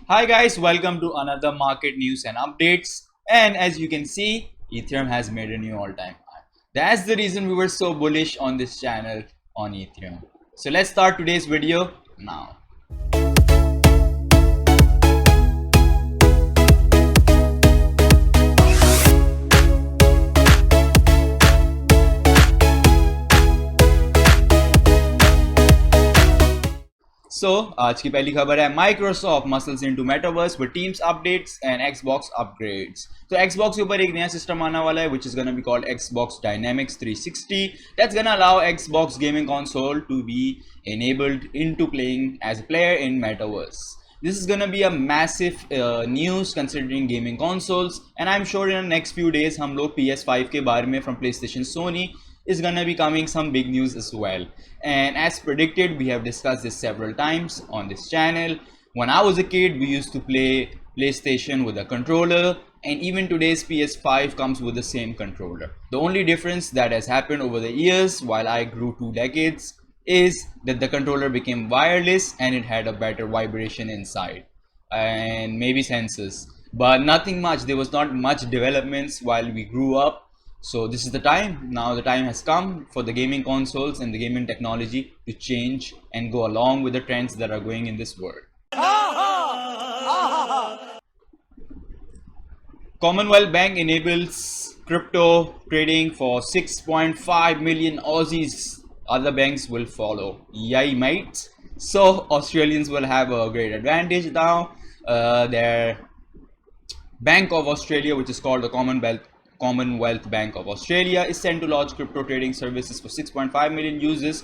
Hi guys, welcome to another market news and updates. And as you can see, Ethereum has made a new all-time high. That's the reason we were so bullish on this channel on Ethereum. So let's start today's video now. So आज की पहली खबर है Microsoft muscles into Metaverse with Teams updates and Xbox upgrades. तो Xbox के ऊपर एक नया सिस्टम आने वाला है which is gonna be called Xbox Dynamics 360. That's gonna allow Xbox gaming console to be enabled into playing as a player in Metaverse. This is gonna be a massive news considering gaming consoles, and I'm sure in the next few days हम लोग PS5 के बारे में from PlayStation Sony is gonna be coming some big news as well. And as predicted, we have discussed this several times on this channel. When I was a kid, we used to play PlayStation with a controller, and even today's PS5 comes with the same controller. The only difference that has happened over the years while I grew 2 decades is that the controller became wireless and it had a better vibration inside and maybe sensors, but nothing much. There was not much developments while we grew up. So this is the time. Now the time has come for the gaming consoles and the gaming technology to change and go along with the trends that are going in this world. Commonwealth Bank enables crypto trading for 6.5 million Aussies. Other banks will follow. Yay, mate. So Australians will have a great advantage now. Their Bank of Australia, which is called the Commonwealth Bank of Australia, is set to launch crypto trading services for 6.5 million users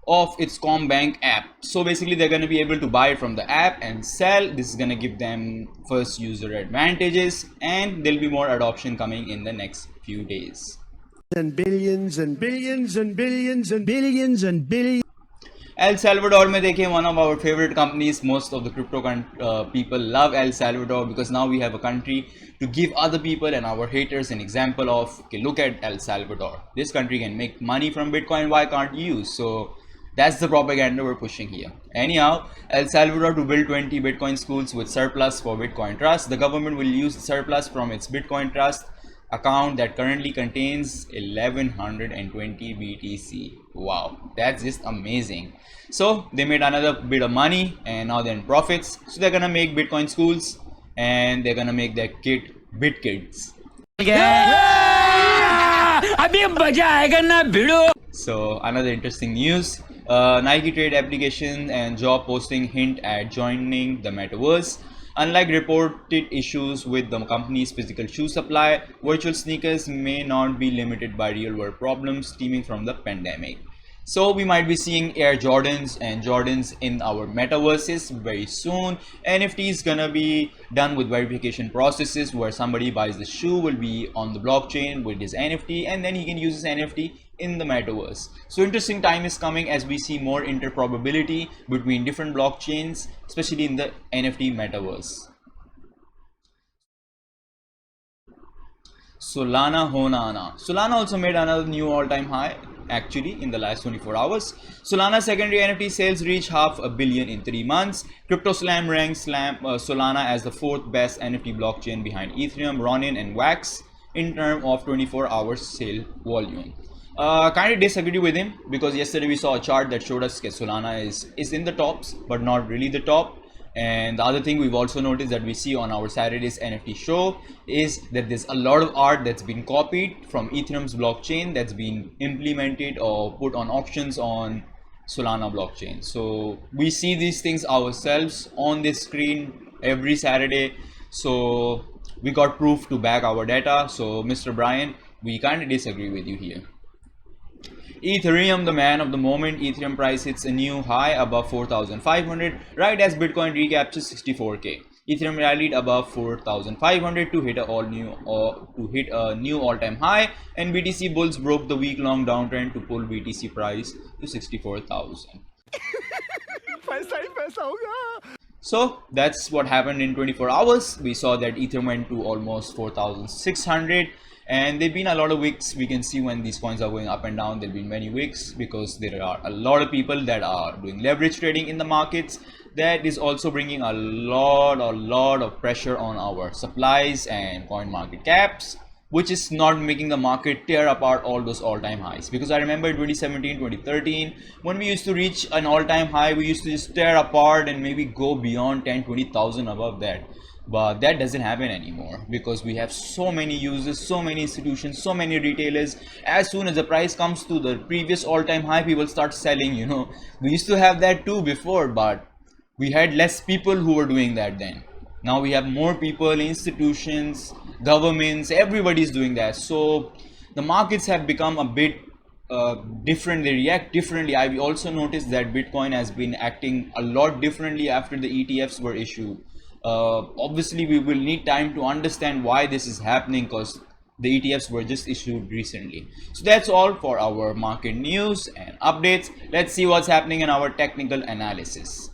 of its CommBank app. So basically they're going to be able to buy it from the app and sell. This is going to give them first user advantages, and there'll be more adoption coming in the next few days. And billions and billions and billions and billions and billions. El Salvador में देखें, one of our favorite companies. Most of the crypto people love El Salvador because now we have a country to give other people and our haters an example of, okay, look at El Salvador. This country can make money from Bitcoin, why can't you? So that's the propaganda we're pushing here. Anyhow, El Salvador to build 20 Bitcoin schools with surplus for Bitcoin Trust. The government will use the surplus from its Bitcoin Trust account that currently contains 1120 BTC. Wow, that's just amazing. So they made another bit of money and now they're in profits. So they're gonna make Bitcoin schools and they're gonna make their kid BitKids. So another interesting news. Nike trade application and job posting hint at joining the Metaverse. Unlike reported issues with the company's physical shoe supply, virtual sneakers may not be limited by real-world problems stemming from the pandemic. So we might be seeing Air Jordans and Jordans in our metaverses very soon. NFT is gonna be done with verification processes where somebody buys the shoe, will be on the blockchain with his NFT, and then he can use his NFT in the metaverse. So interesting time is coming as we see more interoperability between different blockchains, especially in the NFT metaverse. Solana also made another new all-time high actually in the last 24 hours. Solana secondary NFT sales reached $500 million in 3 months. CryptoSlam ranks Solana as the 4th best NFT blockchain behind Ethereum, Ronin and Wax in terms of 24-hour sale volume. Kind of disagree with him because yesterday we saw a chart that showed us that Solana is in the tops but not really the top. And the other thing we've also noticed that we see on our Saturday's NFT show is that there's a lot of art that's been copied from Ethereum's blockchain that's been implemented or put on auctions on Solana blockchain. So we see these things ourselves on this screen every Saturday. So we got proof to back our data. So Mr. Brian, we kind of disagree with you here. Ethereum, the man of the moment. Ethereum price hits a new high above 4,500 right as Bitcoin recaptures 64k. Ethereum rallied above 4,500 to hit a new all-time high, and BTC bulls broke the week-long downtrend to pull BTC price to 64,000. So that's what happened in 24 hours. We saw that Ethereum went to almost 4,600. And there've been a lot of wicks. We can see when these coins are going up and down, there'll be many wicks because there are a lot of people that are doing leverage trading in the markets. that is also bringing a lot of pressure on our supplies and coin market caps, which is not making the market tear apart all those all-time highs. Because I remember 2017, 2013, when we used to reach an all-time high, we used to just tear apart and maybe go beyond 10, 20,000 above that. But that doesn't happen anymore because we have so many users, so many institutions, so many retailers. As soon as the price comes to the previous all-time high, people start selling. We used to have that too before, but we had less people who were doing that then. Now we have more people, institutions, governments, everybody's doing that. So the markets have become a bit different. They react differently. I've also noticed that Bitcoin has been acting a lot differently after the ETFs were issued. Obviously we will need time to understand why this is happening because the ETFs were just issued recently. So that's all for our market news and updates. Let's see what's happening in our technical analysis.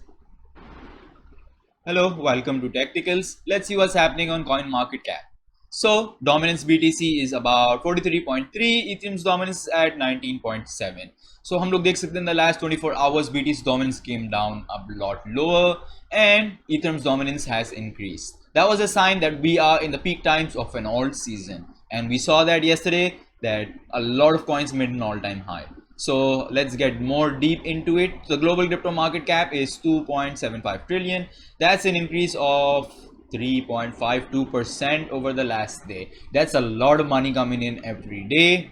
Hello, welcome to Technicals. Let's see what's happening on CoinMarketCap. So dominance BTC is about 43.3, Ethereum's dominance is at 19.7. So हम लोग देख सकते हैं in the last 24 hours BTC dominance came down a lot lower and Ethereum's dominance has increased. That was a sign that we are in the peak times of an alt season, and we saw that yesterday that a lot of coins made an all-time high. So let's get more deep into it. The global crypto market cap is 2.75 trillion. That's an increase of 3.52% over the last day. That's a lot of money coming in every day.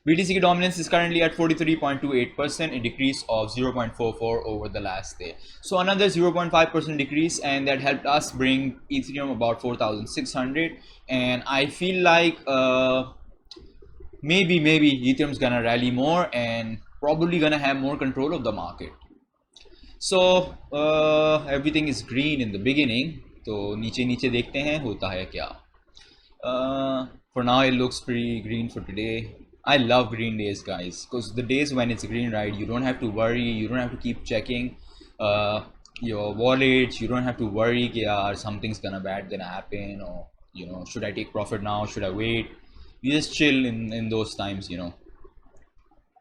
BTC dominance is currently at 43.28%, a decrease of 0.44 over the last day. So another 0.5% decrease, and that helped us bring Ethereum about 4,600. And I feel like maybe Ethereum's gonna rally more and probably gonna have more control of the market. So everything is green in the beginning. तो नीचे देखते हैं होता है क्या. For now it looks pretty green for today. I love green days, guys, because the days when it's green, right, you don't have to worry, you don't have to keep checking your wallets, you don't have to worry that something's bad gonna happen, or should I take profit now, should I wait. You just chill in those times.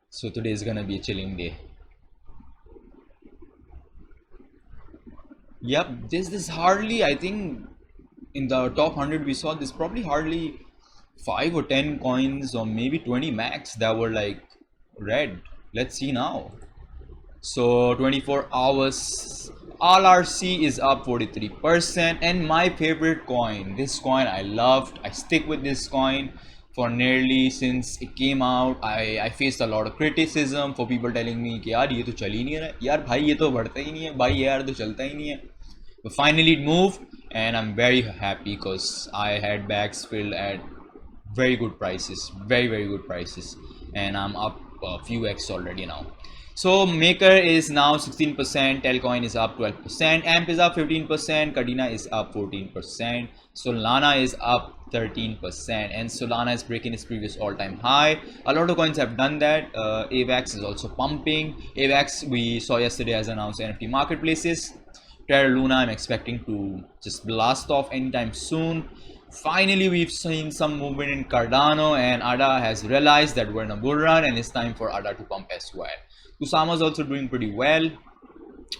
So today is gonna be a chilling day. Yep, this hardly, I think in the top 100 we saw this probably hardly 5 or 10 coins or maybe 20 max that were like red. Let's see now. So 24 hours ALTseason is up 43%, and my favorite coin, this coin I loved, I stick with this coin for nearly since it came out. I faced a lot of criticism for people telling me कि यार ये तो चल ही नहीं रहा है, यार भाई ये तो बढ़ता ही नहीं है, भाई यार तो चलता ही नहीं है. But finally it moved, and I'm very happy because I had bags filled at very good prices, very good prices, and I'm up a few X already now. So Maker is now 16%, Telcoin is up 12%, AMP is up 15%, Cardina is up 14%, Solana is up 13%, and Solana is breaking its previous all-time high. A lot of coins have done that. AVAX is also pumping. AVAX we saw yesterday has announced NFT marketplaces. Terra Luna I'm expecting to just blast off anytime soon. Finally we've seen some movement in Cardano, and ADA has realized that we're in a bull run and it's time for ADA to pump as well. Kusama is also doing pretty well.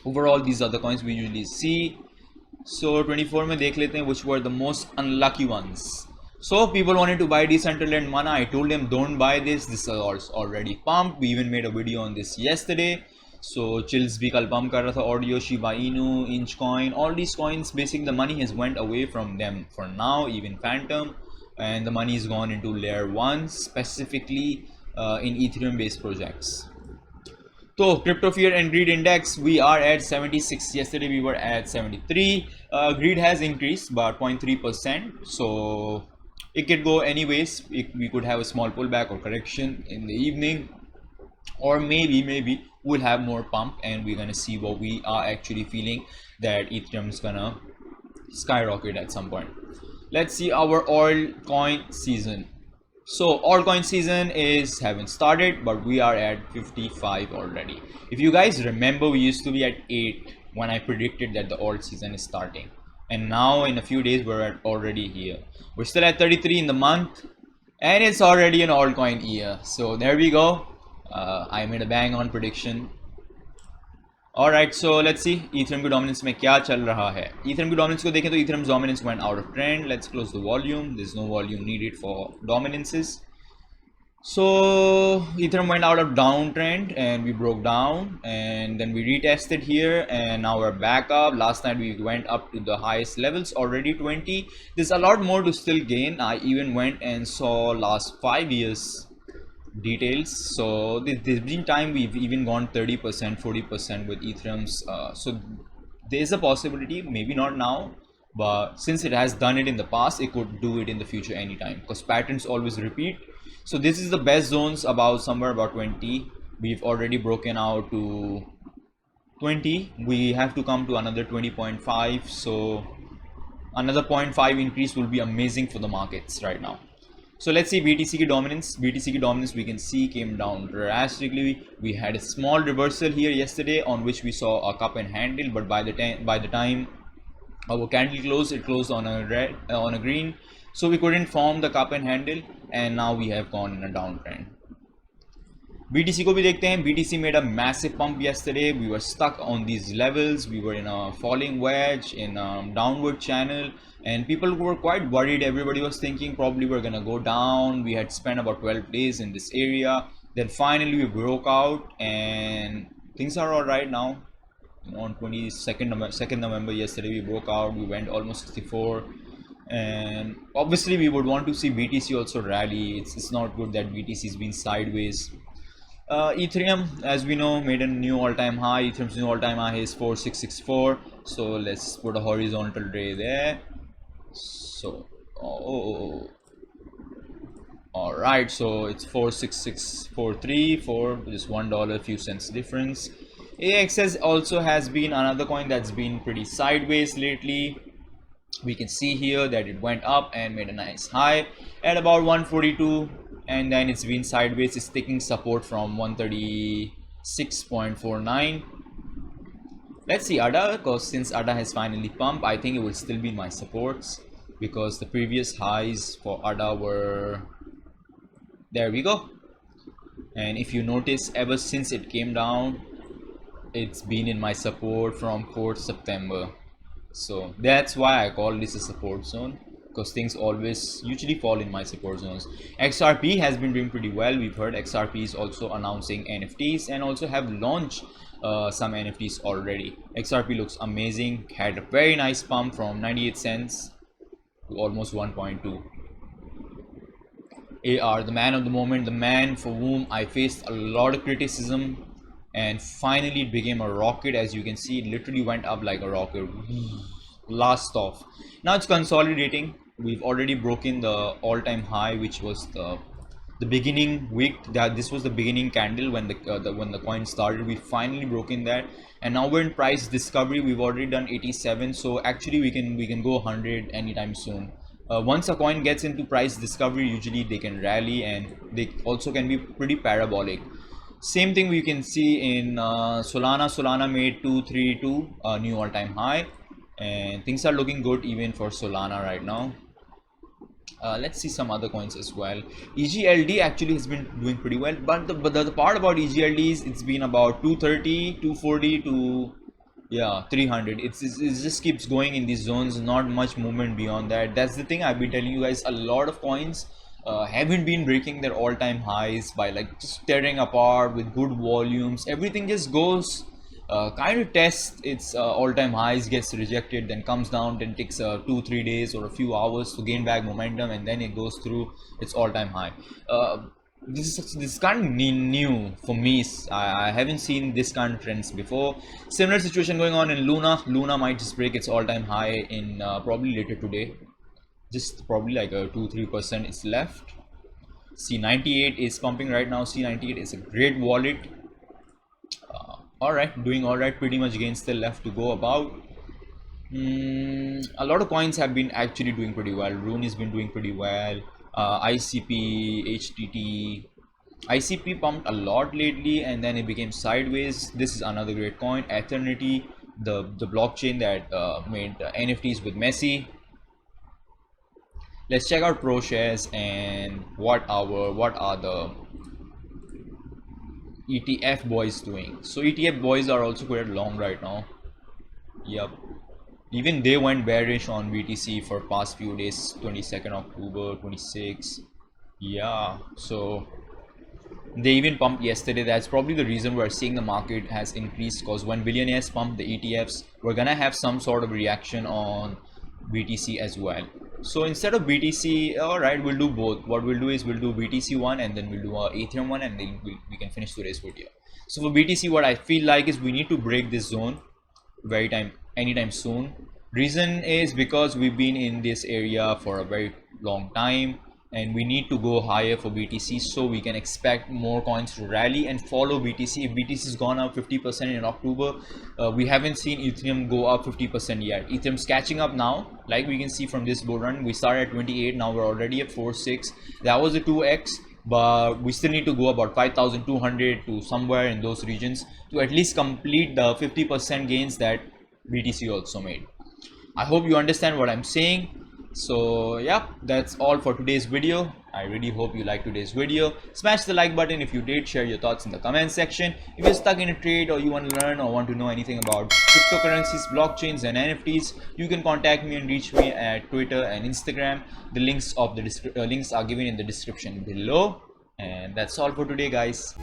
Overall these are the coins we usually see. So 24 mein dekh lete hain which were the most unlucky ones. So people wanted to buy Decentraland Mana. I told them don't buy this. This is already pumped. We even made a video on this yesterday. So Chills bhi kal pump kar raha tha, Audio, Shiba Inu, Inchcoin, all these coins, basically the money has went away from them for now, even Phantom, and the money is gone into layer 1, specifically in Ethereum based projects. So Crypto Fear and Greed Index, we are at 76. Yesterday we were at 73. Greed has increased about 0.3%. So it could go anyways. We could have a small pullback or correction in the evening, or maybe we'll have more pump and we're gonna see what we are actually feeling that Ethereum is gonna skyrocket at some point. Let's see our altcoin season. So altcoin season haven't started, but we are at 55 already. If you guys remember, we used to be at 8 when I predicted that the alt season is starting, and now in a few days we're already here. We're still at 33 in the month, and it's already an altcoin year. So there we go. I made a bang on prediction. Alright, so let's see Ethereum की dominance में क्या चल रहा है. Ethereum की dominance को देखें तो Ethereum dominance went out of trend. Let's close the volume. There's no volume needed for dominances. So Ethereum went out of downtrend and we broke down, and then we retested here, and now we're back up. Last night we went up to the highest levels already 20. There's a lot more to still gain. I even went and saw last 5 years details. So there's been time we've even gone 30%, 40% with Ethereum's. So there's a possibility, maybe not now, but since it has done it in the past, it could do it in the future anytime, because patterns always repeat. So this is the best zones, about somewhere about 20. We've already broken out to 20. We have to come to another 20.5. So another 0.5 increase will be amazing for the markets right now. So let's see BTC की dominance. BTC की dominance we can see came down drastically. We had a small reversal here yesterday on which we saw a cup and handle, but by the time our candle closed, it closed on a red on a green, so we couldn't form the cup and handle, and now we have gone in a downtrend. BTC को भी देखते हैं. BTC made a massive pump yesterday. We were stuck on these levels. We were in a falling wedge, in a downward channel, and people were quite worried. Everybody was thinking probably we're gonna go down. We had spent about 12 days in this area. Then finally we broke out, and things are all right now. On 2nd November yesterday we broke out. We went almost 64, and obviously we would want to see BTC also rally. It's not good that BTC has been sideways. Ethereum, as we know, made a new all-time high. Ethereum's new all-time high is 4664. So let's put a horizontal ray there. So all right, so it's 46643 for just $1, few cents difference. AXS also has been another coin that's been pretty sideways lately. We can see here that it went up and made a nice high at about 142, and then it's been sideways. It's taking support from 136.49. Let's see ADA, because since ADA has finally pumped, I think it will still be my supports, because the previous highs for ADA were, there we go. And if you notice, ever since it came down, it's been in my support from 4th September. So that's why I call this a support zone, because things always usually fall in my support zones. XRP has been doing pretty well. We've heard XRP is also announcing NFTs and also have launched some NFTs already. XRP looks amazing. Had a very nice pump from 98 cents to almost 1.2. AR, the man of the moment, the man for whom I faced a lot of criticism, and finally it became a rocket. As you can see, it literally went up like a rocket. Last off. Now it's consolidating. We've already broken the all-time high, which was the beginning week. That this was the beginning candle when the coin started. We finally broken that, and now we're in price discovery. We've already done 87, so actually we can go 100 anytime soon. Once a coin gets into price discovery, usually they can rally, and they also can be pretty parabolic. Same thing we can see in Solana. Solana made 232 new all-time high, and things are looking good even for Solana right now. Let's see some other coins as well. EGLD actually has been doing pretty well, but the part about EGLD is it's been about 230, 240 to 300. It just keeps going in these zones, not much movement beyond that. That's the thing I've been telling you guys. A lot of coins haven't been breaking their all-time highs by like just tearing apart with good volumes. Everything just goes kind of tests its all-time highs, gets rejected, then comes down, then takes 2-3 days or a few hours to gain back momentum, and then it goes through its all-time high. This is kind of new for me. I haven't seen this kind of trends before. Similar situation going on in Luna. Luna might just break its all-time high in probably later today. Just probably like a 2-3% is left. C98 is pumping right now. C98 is a great wallet. Alright, doing alright. Pretty much gains still left to go about. A lot of coins have been actually doing pretty well. Rune has been doing pretty well. ICP, HTT. ICP pumped a lot lately, and then it became sideways. This is another great coin. Eternity, the blockchain that made NFTs with Messi. Let's check out ProShares and what are the ETF boys doing? So ETF boys are also quite long right now. Yep. Even they went bearish on BTC for past few days, 22nd October, 26. Yeah, so they even pumped yesterday. That's probably the reason we're seeing the market has increased, because when billionaires pump the ETFs, we're gonna have some sort of reaction on BTC as well. So instead of BTC, all right, we'll do both. What we'll do is we'll do BTC one, and then we'll do Ethereum one, and then we can finish today's video. So for BTC, what I feel like is we need to break this zone anytime soon. Reason is because we've been in this area for a very long time, and we need to go higher for BTC so we can expect more coins to rally and follow BTC. If BTC has gone up 50% in October, we haven't seen Ethereum go up 50% yet. Ethereum's catching up now, like we can see from this bull run. We started at 28, now we're already at 4.6. That was a 2x, but we still need to go about 5,200 to somewhere in those regions to at least complete the 50% gains that BTC also made. I hope you understand what I'm saying. So yeah, that's all for today's video. I really hope you liked today's video. Smash the like button if you did. Share your thoughts in the comment section. If you're stuck in a trade, or you want to learn or want to know anything about cryptocurrencies, blockchains and NFTs, you can contact me and reach me at Twitter and Instagram. The links are given in the description below. And that's all for today, guys.